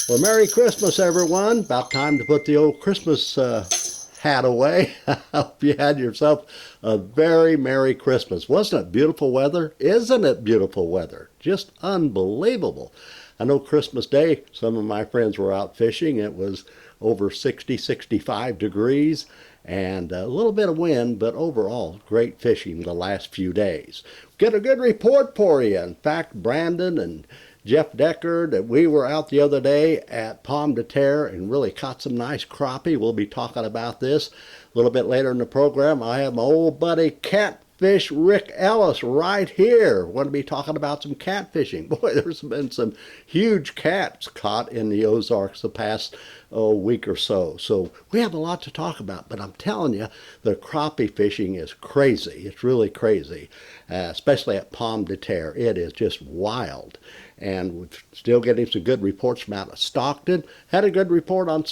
Well, Merry Christmas, everyone. About time to put the old Christmas hat away. I hope you had yourself a very Merry Christmas. Wasn't it beautiful weather? Isn't it beautiful weather? Just unbelievable. I know Christmas Day, some of my friends were out fishing. It was over 60, 65 degrees and a little bit of wind, but overall, great fishing the last few days. Get a good report for you. In fact, Brandon and Jeff Deckard, that we were out the other day at Pomme de Terre and really caught some nice crappie. We'll be talking about this a little bit later in the program. I have my old buddy Catfish Rick Ellis right here. We're going to be talking about some catfishing. Boy, there's been some huge cats caught in the Ozarks the past week or so. So we have a lot to talk about, but I'm telling you, the crappie fishing is crazy. It's really crazy, especially at Pomme de Terre. It is just wild. And we're still getting some good reports from out of Stockton. Had a good report on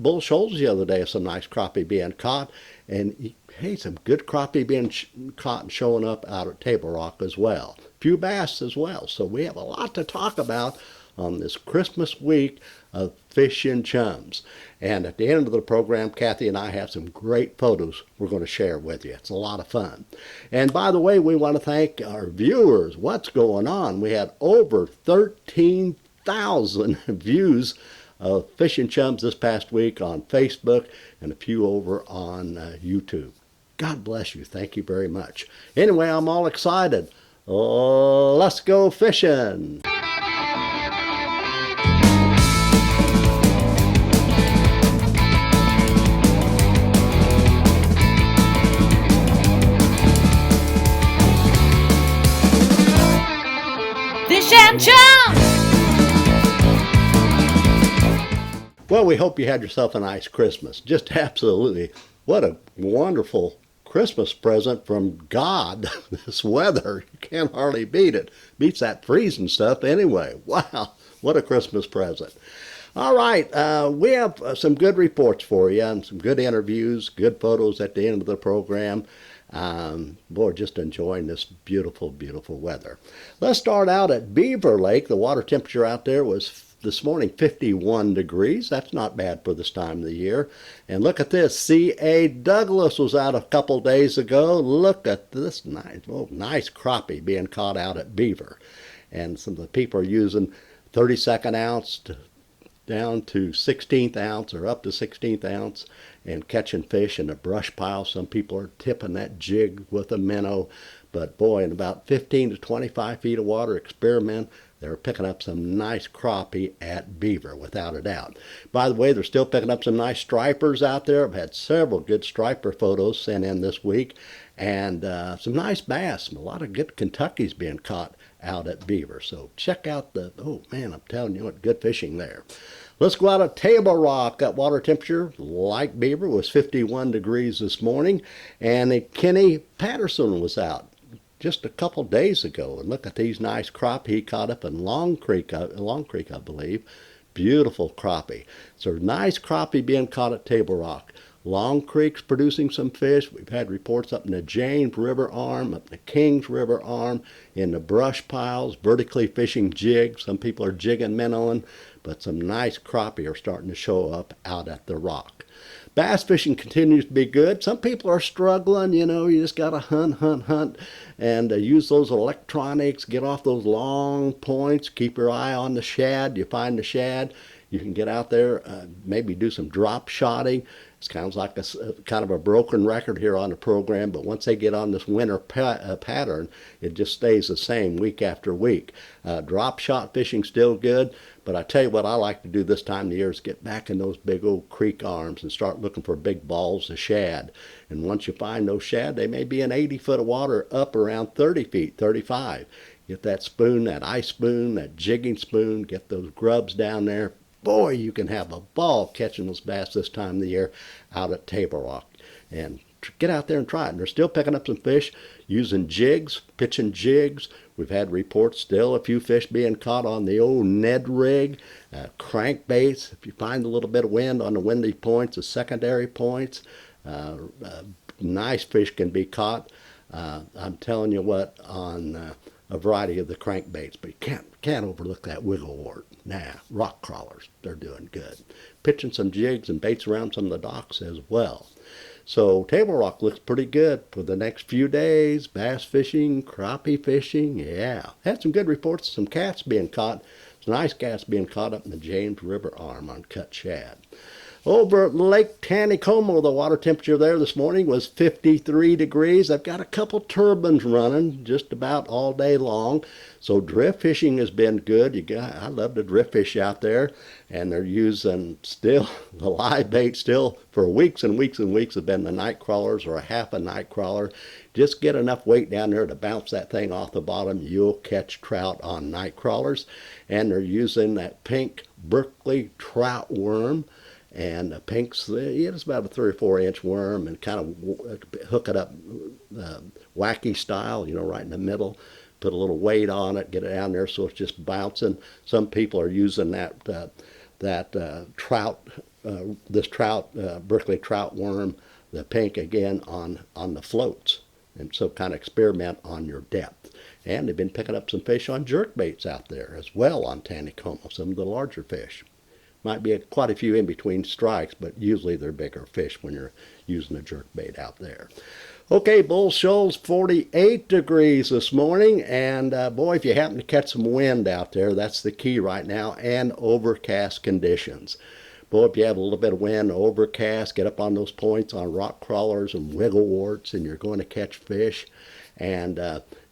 Bull Shoals the other day of some nice crappie being caught. And hey, some good crappie being caught and showing up out at Table Rock as well. A few bass as well. So we have a lot to talk about on this Christmas week of Fish and Chums. And at the end of the program, Kathy and I have some great photos we're going to share with you. It's a lot of fun. And by the way, we want to thank our viewers. What's going on? We had over 13,000 views of Fish and Chums this past week on Facebook and a few over on YouTube. God bless you. Thank you very much. Anyway, I'm all excited. Let's go fishing. Fish and Chums! Well, we hope you had yourself a nice Christmas. Just absolutely. What a wonderful Christmas present from God. This weather, you can't hardly beat it. Beats that freezing stuff anyway. Wow, what a Christmas present. All right, we have some good reports for you and some good interviews, good photos at the end of the program. Boy, just enjoying this beautiful, beautiful weather. Let's start out at Beaver Lake. The water temperature out there was this morning 51 degrees. That's not bad for this time of the year. And look at this. C.A. Douglas was out a couple days ago. Look at this nice crappie being caught out at Beaver. And some of the people are using 32nd ounce down to 16th ounce or up to 16th ounce and catching fish in a brush pile. Some people are tipping that jig with a minnow. But boy, in about 15 to 25 feet of water, experiment, they're picking up some nice crappie at Beaver, without a doubt. By the way, they're still picking up some nice stripers out there. I've had several good striper photos sent in this week. And some nice bass. A lot of good Kentuckies being caught out at Beaver. So check out oh man, I'm telling you what, good fishing there. Let's go out at Table Rock. That water temperature, like Beaver, was 51 degrees this morning. And Kenny Patterson was out just a couple days ago. And look at these nice crappie he caught up in Long Creek, I believe. Beautiful crappie. So nice crappie being caught at Table Rock. Long Creek's producing some fish. We've had reports up in the James River Arm, up in the Kings River Arm, in the brush piles, vertically fishing jigs. Some people are jigging minnowing, but some nice crappie are starting to show up out at the rock. Bass fishing continues to be good. Some people are struggling, you just got to hunt, and use those electronics, get off those long points, keep your eye on the shad. You find the shad, you can get out there, maybe do some drop shotting. It's kind of like a broken record here on the program, but once they get on this winter pattern, it just stays the same week after week. Drop shot fishing still good, but I tell you what I like to do this time of the year is get back in those big old creek arms and start looking for big balls of shad. And once you find those shad, they may be in 80 foot of water up around 30 feet, 35. Get that spoon, that ice spoon, that jigging spoon, get those grubs down there. Boy, you can have a ball catching those bass this time of the year out at Table Rock. And get out there and try it. And they're still picking up some fish using jigs, pitching jigs. We've had reports still a few fish being caught on the old Ned rig, crankbaits. If you find a little bit of wind on the windy points, the secondary points, nice fish can be caught. I'm telling you what, on a variety of the crankbaits, but you can't overlook that wigglewort. Nah, rock crawlers, they're doing good. Pitching some jigs and baits around some of the docks as well. So Table Rock looks pretty good for the next few days. Bass fishing, crappie fishing, yeah. Had some good reports of some cats being caught. Some nice cats being caught up in the James River Arm on cut shad. Over at Lake Taneycomo, the water temperature there this morning was 53 degrees. I've got a couple turbines running just about all day long. So drift fishing has been good. I love to drift fish out there. And they're using still, the live bait still for weeks and weeks and weeks have been the night crawlers or a half a night crawler. Just get enough weight down there to bounce that thing off the bottom. You'll catch trout on night crawlers. And they're using that pink Berkeley trout worm. And the pinks, it's about a 3 or 4 inch worm, and kind of hook it up wacky style, right in the middle. Put a little weight on it, get it down there so it's just bouncing. Some people are using trout, this trout, Berkeley trout worm, the pink again on the floats, and so kind of experiment on your depth. And they've been picking up some fish on jerk baits out there as well on Taneycomo, some of the larger fish. Might be quite a few in between strikes, but usually they're bigger fish when you're using a jerk bait out there. Okay, Bull Shoals, 48 degrees this morning, and boy, if you happen to catch some wind out there, that's the key right now, and overcast conditions. Boy, if you have a little bit of wind, overcast, get up on those points on rock crawlers and wiggleworts, and you're going to catch fish. And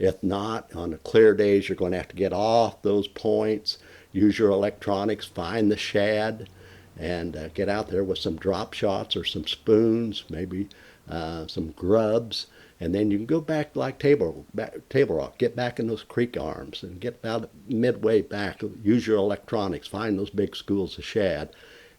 if not, on the clear days, you're going to have to get off those points. Use your electronics, find the shad, and get out there with some drop shots or some spoons, maybe some grubs, and then you can go back like Table Rock, get back in those creek arms and get about midway back. Use your electronics, find those big schools of shad,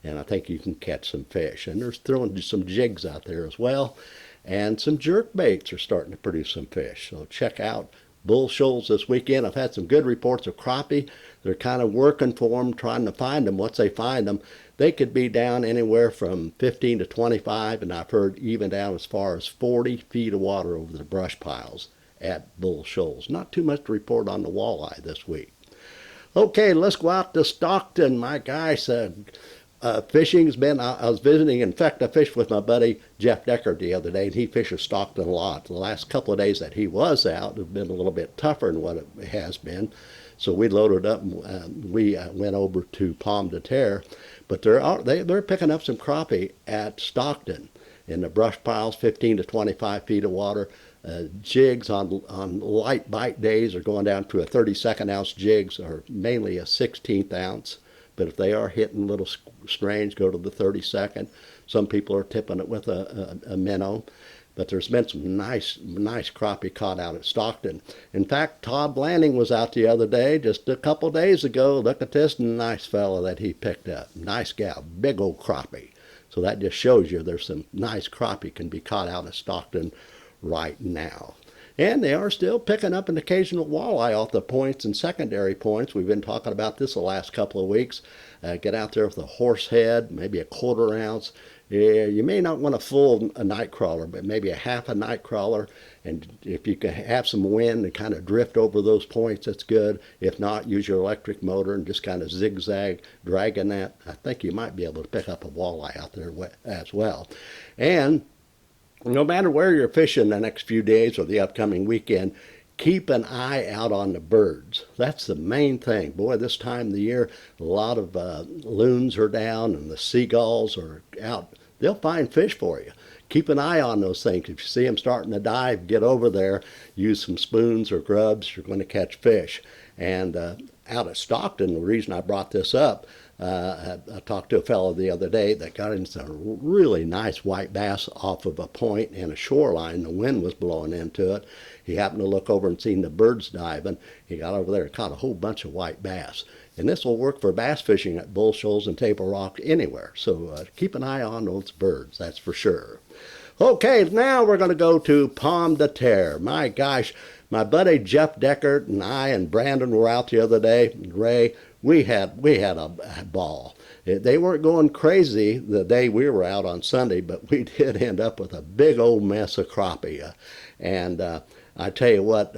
and I think you can catch some fish. And there's throwing some jigs out there as well, and some jerk baits are starting to produce some fish. So check out Bull Shoals this weekend. I've had some good reports of crappie. They're kind of working for them, trying to find them. Once they find them, they could be down anywhere from 15 to 25, and I've heard even down as far as 40 feet of water over the brush piles at Bull Shoals. Not too much to report on the walleye this week. Okay, let's go out to Stockton. My gosh, fishing's been, I was visiting, in fact, I fished with my buddy Jeff Deckard the other day, and he fishes Stockton a lot. The last couple of days that he was out have been a little bit tougher than what it has been. So we loaded up and we went over to Pomme de Terre. But they're picking up some crappie at Stockton in the brush piles, 15 to 25 feet of water. Jigs on light bite days are going down to a 32nd ounce jigs, or mainly a 16th ounce. But if they are hitting little strange, go to the 32nd. Some people are tipping it with a minnow. But there's been some nice crappie caught out at Stockton. In fact, Todd Blanding was out the other day, just a couple days ago. Look at this nice fella that he picked up. Nice gal, big old crappie. So that just shows you there's some nice crappie can be caught out at Stockton right now. And they are still picking up an occasional walleye off the points and secondary points. We've been talking about this the last couple of weeks. Get out there with a horse head, maybe a 1/4 ounce. Yeah, you may not want a night crawler, but maybe a half a night crawler. And if you can have some wind and kind of drift over those points, that's good. If not, use your electric motor and just kind of zigzag, dragging that. I think you might be able to pick up a walleye out there as well. And no matter where you're fishing the next few days or the upcoming weekend, keep an eye out on the birds. That's the main thing. Boy, this time of the year, a lot of loons are down and the seagulls are out. They'll find fish for you. Keep an eye on those things. If you see them starting to dive, get over there, use some spoons or grubs, you're going to catch fish. And out at Stockton, the reason I brought this up, I talked to a fellow the other day that got into some really nice white bass off of a point in a shoreline. The wind was blowing into it. He happened to look over and seen the birds diving. He got over there and caught a whole bunch of white bass. And this will work for bass fishing at Bull Shoals and Table Rock anywhere. So keep an eye on those birds, that's for sure. Okay, now we're going to go to Pomme de Terre. My gosh, my buddy Jeff Deckard and I and Brandon were out the other day. Ray, we had a ball. They weren't going crazy the day we were out on Sunday, but we did end up with a big old mess of crappie. And I tell you what,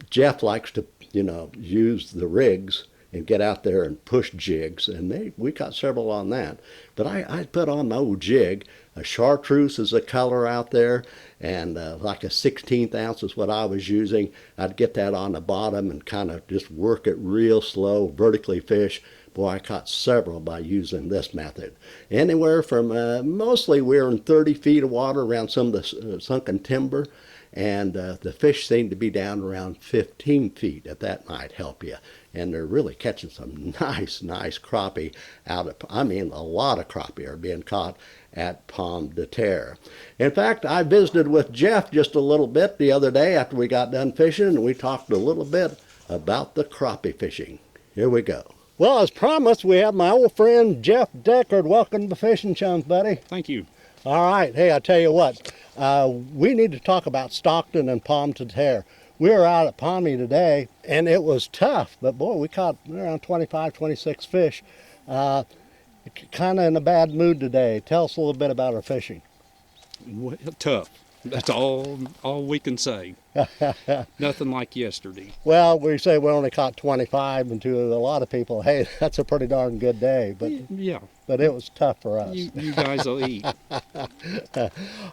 Jeff likes to, use the rigs and get out there and push jigs, and we caught several on that. But I put on my old jig. A chartreuse is a color out there, and like a 16th ounce is what I was using. I'd get that on the bottom and kind of just work it real slow, vertically fish. Boy, I caught several by using this method. Anywhere from, mostly we're in 30 feet of water around some of the sunken timber, and the fish seem to be down around 15 feet at that might help you. And they're really catching some nice crappie a lot of crappie are being caught at Pomme de Terre. In fact, I visited with Jeff just a little bit the other day after we got done fishing, and we talked a little bit about the crappie fishing. Here we go. Well, as promised, we have my old friend Jeff Deckard. Welcome to Fishing Chums, buddy. Thank you. All right. Hey, I tell you what, we need to talk about Stockton and Pomme de Terre. We were out at Pomme today, and it was tough, but boy, we caught around 25, 26 fish. Kind of in a bad mood today. Tell us a little bit about our fishing. Well, tough. That's all we can say. Nothing like yesterday. Well, we say we only caught 25, and to a lot of people, hey, that's a pretty darn good day. But yeah, but it was tough for us. You guys will eat.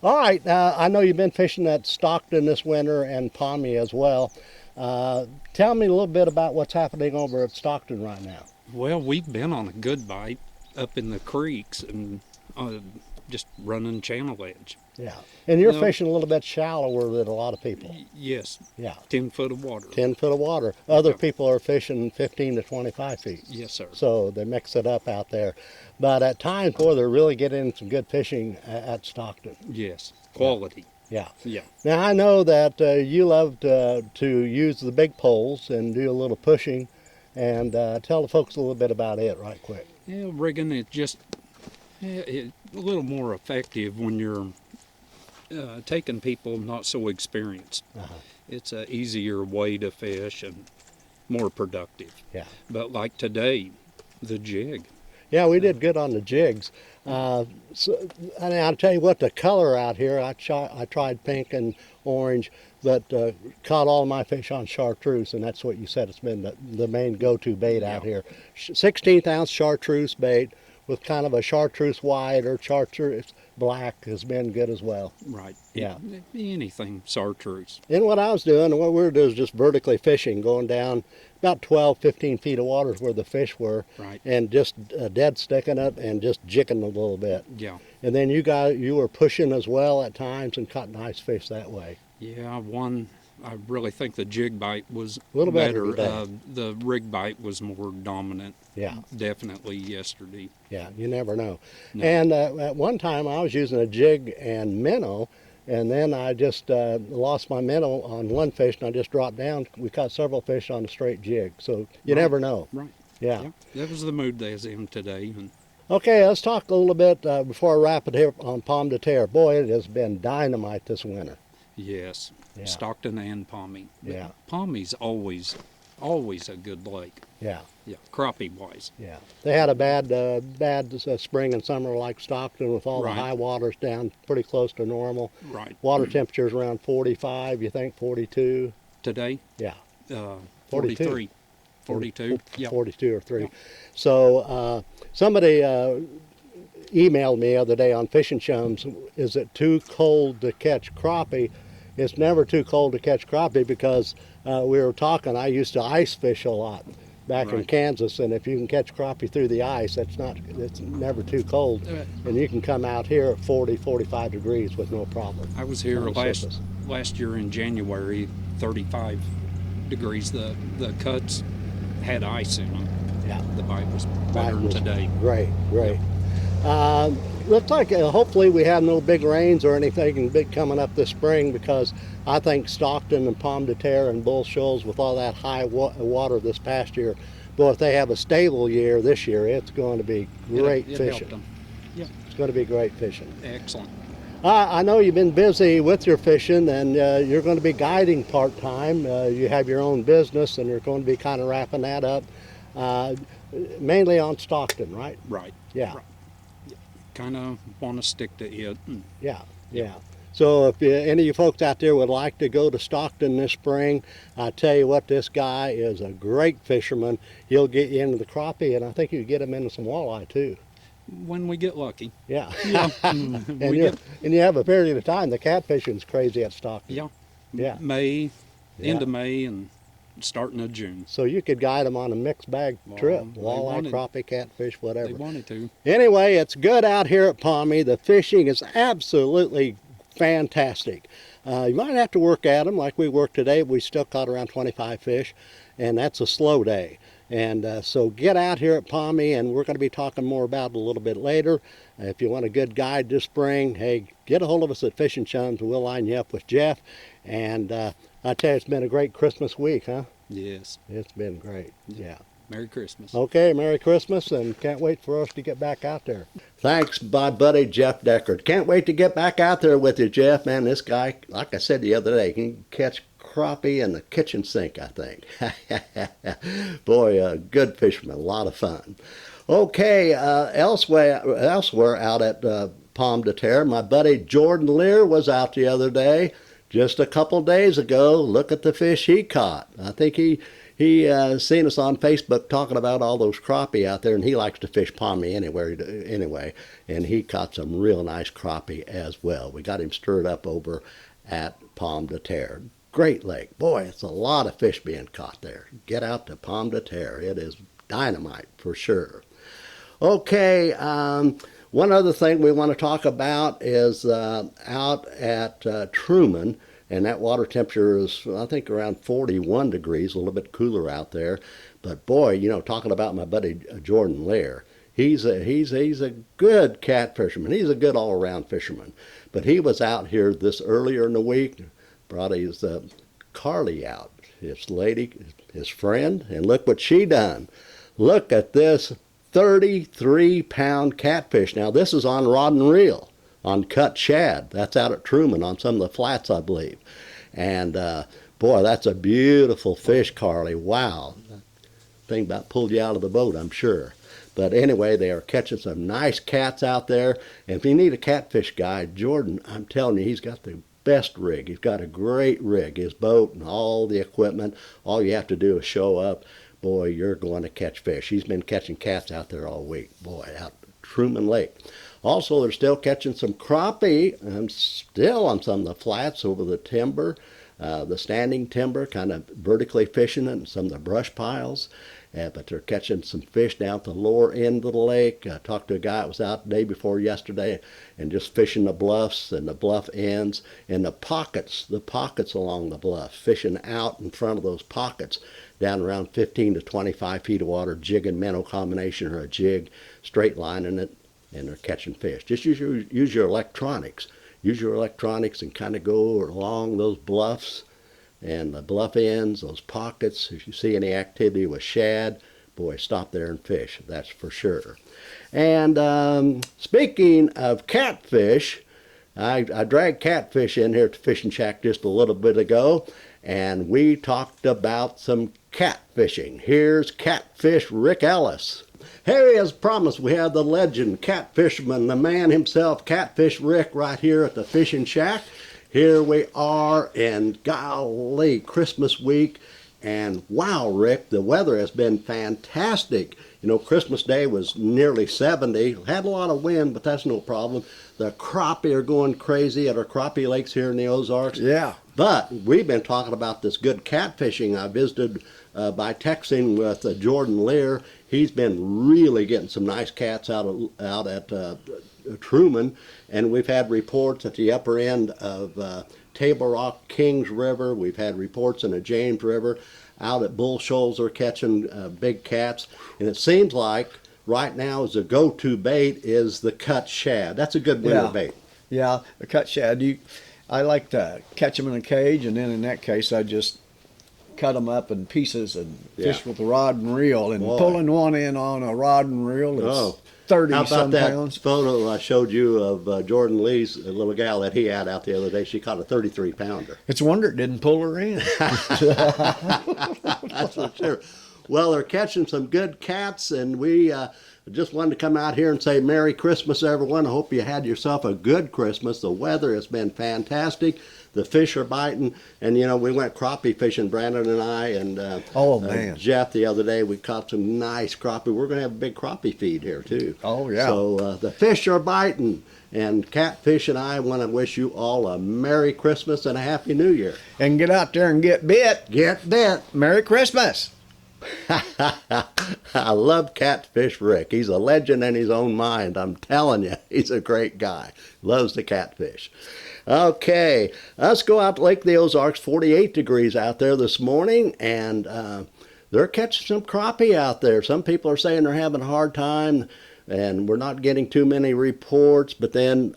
All right, I know you've been fishing at Stockton this winter and Pomme as well. Tell me a little bit about what's happening over at Stockton right now. Well, we've been on a good bite up in the creeks and just running channel edge. Yeah, and you're fishing a little bit shallower than a lot of people. Yes. Yeah. 10 foot of water. 10 foot of water. Other people are fishing 15 to 25 feet. Yes, sir. So they mix it up out there. But at times, boy, they're really getting some good fishing at Stockton. Yes. Quality. Yeah. Yeah. Now, I know that you love to use the big poles and do a little pushing. And tell the folks a little bit about it right quick. Yeah, rigging it just a little more effective when you're taking people not so experienced. It's an easier way to fish and more productive. Yeah. But like today, the jig. Yeah, we did good on the jigs. And I'll tell you what, the color out here, I tried pink and orange, but caught all my fish on chartreuse, and that's what you said. It's been the main go-to bait out here. 16th ounce chartreuse bait with kind of a chartreuse white or chartreuse black has been good as well. Right. Yeah. Anything chartreuse. And what I was doing, and what we were doing is just vertically fishing, going down about 12, 15 feet of water is where the fish were. Right. And just dead sticking it and just jigging a little bit. Yeah. And then you were pushing as well at times and caught nice fish that way. Yeah, I really think the jig bite was a little better. The rig bite was more dominant. Yeah. Definitely yesterday. Yeah, you never know. No. And at one time I was using a jig and minnow, and then I just lost my minnow on one fish and I just dropped down. We caught several fish on a straight jig, so you never know. Right. Yeah. That was the mood they was in today. And okay, let's talk a little bit before I wrap it here on Pomme de Terre. Boy, it has been dynamite this winter. yes, Yeah. Stockton and Pomme. Yeah. Pomme's always a good lake. Yeah. Yeah, crappie wise. Yeah, they had a bad spring and summer like Stockton with all Right. the high waters down pretty close to normal. Right. Water temperatures around 45, you think 42? Today, Yeah, 43, 42. Yeah. 42 or 3. Yeah. So somebody emailed me the other day on Fishing Chums, is it too cold to catch crappie? It's never too cold to catch crappie because we were talking, I used to ice fish a lot back in Right. Kansas, and if you can catch crappie through the ice, it's never too cold. And you can come out here at 40, 45 degrees with no problem. I was here on the surface. last year in January, 35 degrees. The cuts had ice in them. Yeah. The bite was Bite better than was today. Great. Looks like hopefully we have no big rains or anything big coming up this spring, because I think Stockton and Pomme de Terre and Bull Shoals, with all that high water this past year, boy, if they have a stable year this year, it's going to be great It fishing. helped them. Yeah, It's going to be great fishing. excellent. I know you've been busy with your fishing, and you're going to be guiding part-time. You have your own business, and you're going to be kind of wrapping that up, mainly on Stockton, right? Right. Yeah. Right. Kind of want to stick to it. And Yeah. So if any of you folks out there would like to go to Stockton this spring, I tell you what, this guy is a great fisherman. He'll get you into the crappie, and I think you can get him into some walleye too. When we get lucky. Yeah. Yeah. And you have a period of time. The catfishing's crazy at Stockton. Yeah. Yeah. May, Yeah. end of May and starting of June. So you could guide them on a mixed bag trip. They Walleye, wanted- crappie, catfish, whatever. They wanted to. Anyway, it's good out here at Pomme. The fishing is absolutely fantastic. You might have to work at them like we worked today. We still caught around 25 fish, and that's a slow day. And so get out here at Pomme, and we're going to be talking more about it a little bit later. If you want a good guide this spring, hey, get a hold of us at Fishing Chums, and we'll line you up with Jeff. And I tell you, it's been a great Christmas week, huh? Yes. It's been great, yeah. Merry Christmas. Okay, Merry Christmas, and can't wait for us to get back out there. Thanks, my buddy Jeff Deckard. Can't wait to get back out there with you, Jeff. Man, this guy, like I said the other day, can catch crappie in the kitchen sink, I think. Boy, a good fisherman, a lot of fun. Okay, elsewhere out at Pomme de Terre, my buddy Jordan Lear was out the other day, just a couple days ago. Look at the fish he caught. I think he seen us on Facebook talking about all those crappie out there, and he likes to fish Pomme anyway, and he caught some real nice crappie as well. We got him stirred up over at Pomme de Terre. Great lake. Boy, it's a lot of fish being caught there. Get out to Pomme de Terre. It is dynamite for sure. Okay, one other thing we want to talk about is out at Truman, and that water temperature is, I think, around 41 degrees, a little bit cooler out there. But boy, you know, talking about my buddy Jordan Lear, he's a good cat fisherman. He's a good all-around fisherman. But he was out here this earlier in the week, brought his Carly out, his lady, his friend, and look what she done. Look at this 33-pound catfish. Now, this is on rod and reel, on cut shad. That's out at Truman on some of the flats, I believe. And boy, that's a beautiful fish, Carly. Wow. Thing about pulled you out of the boat, I'm sure. But anyway, they are catching some nice cats out there. And if you need a catfish guide, Jordan, I'm telling you, he's got the best rig. He's got a great rig, his boat and all the equipment. All you have to do is show up. Boy, you're going to catch fish. He's been catching cats out there all week. Boy, out at Truman Lake. Also, they're still catching some crappie, and still on some of the flats over the timber, the standing timber, kind of vertically fishing it, and some of the brush piles. But they're catching some fish down at the lower end of the lake. I talked to a guy that was out the day before yesterday and just fishing the bluffs and the bluff ends and the pockets along the bluff, fishing out in front of those pockets down around 15 to 25 feet of water, jigging minnow combination or a jig, straight lining it, and they're catching fish. Just use your electronics. Use your electronics and kind of go along those bluffs and the bluff ends, those pockets. If you see any activity with shad, boy, stop there and fish, that's for sure. And speaking of catfish, I dragged catfish in here at the fishing shack just a little bit ago, and we talked about some catfishing. Here's Catfish Rick Ellis. Hey, as promised, we have the legend, catfisherman, the man himself, Catfish Rick, right here at the fishing shack. Here we are in, golly, Christmas week. And wow, Rick, the weather has been fantastic. You know, Christmas Day was nearly 70. Had a lot of wind, but that's no problem. The crappie are going crazy at our crappie lakes here in the Ozarks. Yeah. But we've been talking about this good catfishing. I visited by texting with Jordan Lear. He's been really getting some nice cats out at Truman, and we've had reports at the upper end of Table Rock, Kings River. We've had reports in the James River. Out at Bull Shoals are catching big cats, and it seems like right now is the go-to bait is the cut shad. That's a good winter bait. Yeah, the cut shad. I like to catch them in a cage, and then in that case, I just cut them up in pieces and fish with a rod and reel. And pulling one in on a rod and reel is 30 How about some that pounds. photo I showed you of Jordan Lee's little gal that he had out the other day? She caught a 33-pounder. It's a wonder it didn't pull her in. That's for sure. Well, they're catching some good cats, and we just wanted to come out here and say Merry Christmas, everyone. I hope you had yourself a good Christmas. The weather has been fantastic. The fish are biting, and we went crappie fishing, Brandon and I, and Oh, man. Jeff the other day. We caught some nice crappie. We're going to have a big crappie feed here too. Oh, yeah. So the fish are biting, and Catfish and I want to wish you all a Merry Christmas and a Happy New Year. And get out there and get bit. Get bit. Merry Christmas. I love Catfish Rick. He's a legend in his own mind. I'm telling you, he's a great guy. Loves the catfish. Okay, let's go out to Lake the Ozarks. 48 degrees out there this morning, and they're catching some crappie out there. Some people are saying they're having a hard time, and we're not getting too many reports. But then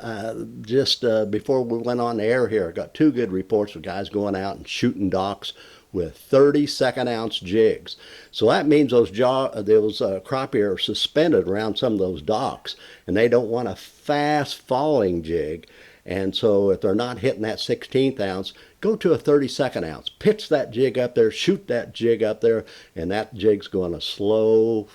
just before we went on the air here, I got 2 good reports of guys going out and shooting docks with 32nd-ounce jigs. So that means those crappie are suspended around some of those docks, and they don't want a fast-falling jig. And so if they're not hitting that 16th ounce, go to a 32nd ounce. Pitch that jig up there, shoot that jig up there, and that jig's going to fall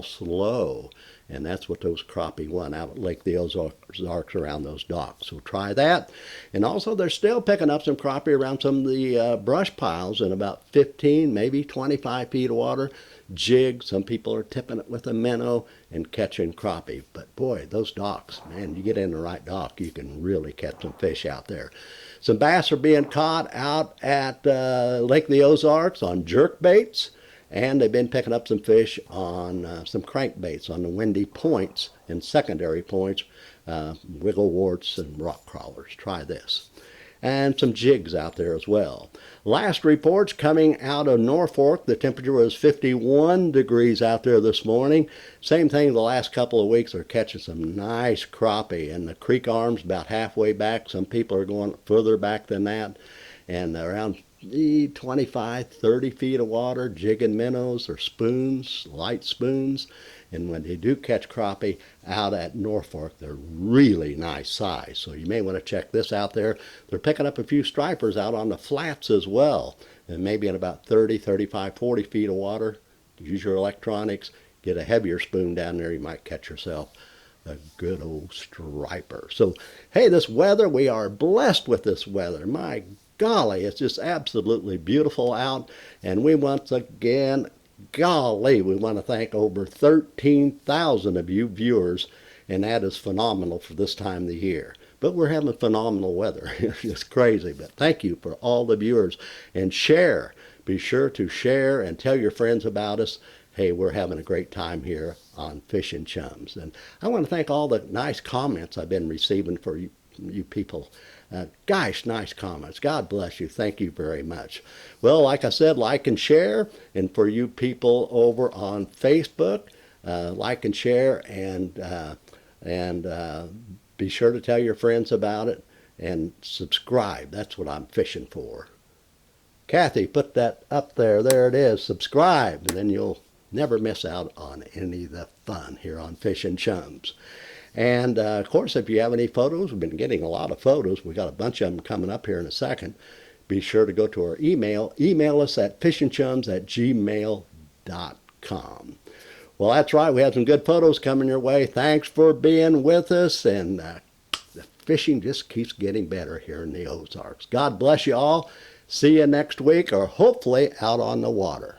slow. And that's what those crappie want out at Lake the Ozarks around those docks. So try that. And also they're still picking up some crappie around some of the brush piles in about 15, maybe 25 feet of water. Jig, some people are tipping it with a minnow and catching crappie. But boy, those docks, man, you get in the right dock, you can really catch some fish out there. Some bass are being caught out at Lake the Ozarks on jerk baits. And they've been picking up some fish on some crankbaits on the windy points and secondary points, wiggle warts and rock crawlers. Try this. And some jigs out there as well. Last reports coming out of Norfolk, the temperature was 51 degrees out there this morning. Same thing the last couple of weeks. They're catching some nice crappie, and the creek arm's about halfway back. Some people are going further back than that, and around 25, 30 feet of water, jigging minnows or spoons, light spoons. And when they do catch crappie out at Norfolk, they're really nice size. So you may want to check this out there. They're picking up a few stripers out on the flats as well. And maybe in about 30, 35, 40 feet of water. Use your electronics. Get a heavier spoon down there. You might catch yourself a good old striper. So, hey, this weather, we are blessed with this weather. My golly, it's just absolutely beautiful out. And we once again, golly, we want to thank over 13,000 of you viewers, and that is phenomenal for this time of the year. But we're having phenomenal weather. It's just crazy. But thank you for all the viewers. And share. Be sure to share and tell your friends about us. Hey, we're having a great time here on Fishing Chums. And I want to thank all the nice comments I've been receiving for you people. Gosh, nice comments. God bless you. Thank you very much. Well, like I said, like and share. And for you people over on Facebook, like and share, and be sure to tell your friends about it, and subscribe. That's what I'm fishing for. Kathy, put that up there. There it is. Subscribe, and then you'll never miss out on any of the fun here on Fishing Chums. And, of course, if you have any photos, we've been getting a lot of photos. We got a bunch of them coming up here in a second. Be sure to go to our email. Email us at fishingchums@gmail.com. Well, that's right. We have some good photos coming your way. Thanks for being with us. And the fishing just keeps getting better here in the Ozarks. God bless you all. See you next week, or hopefully out on the water.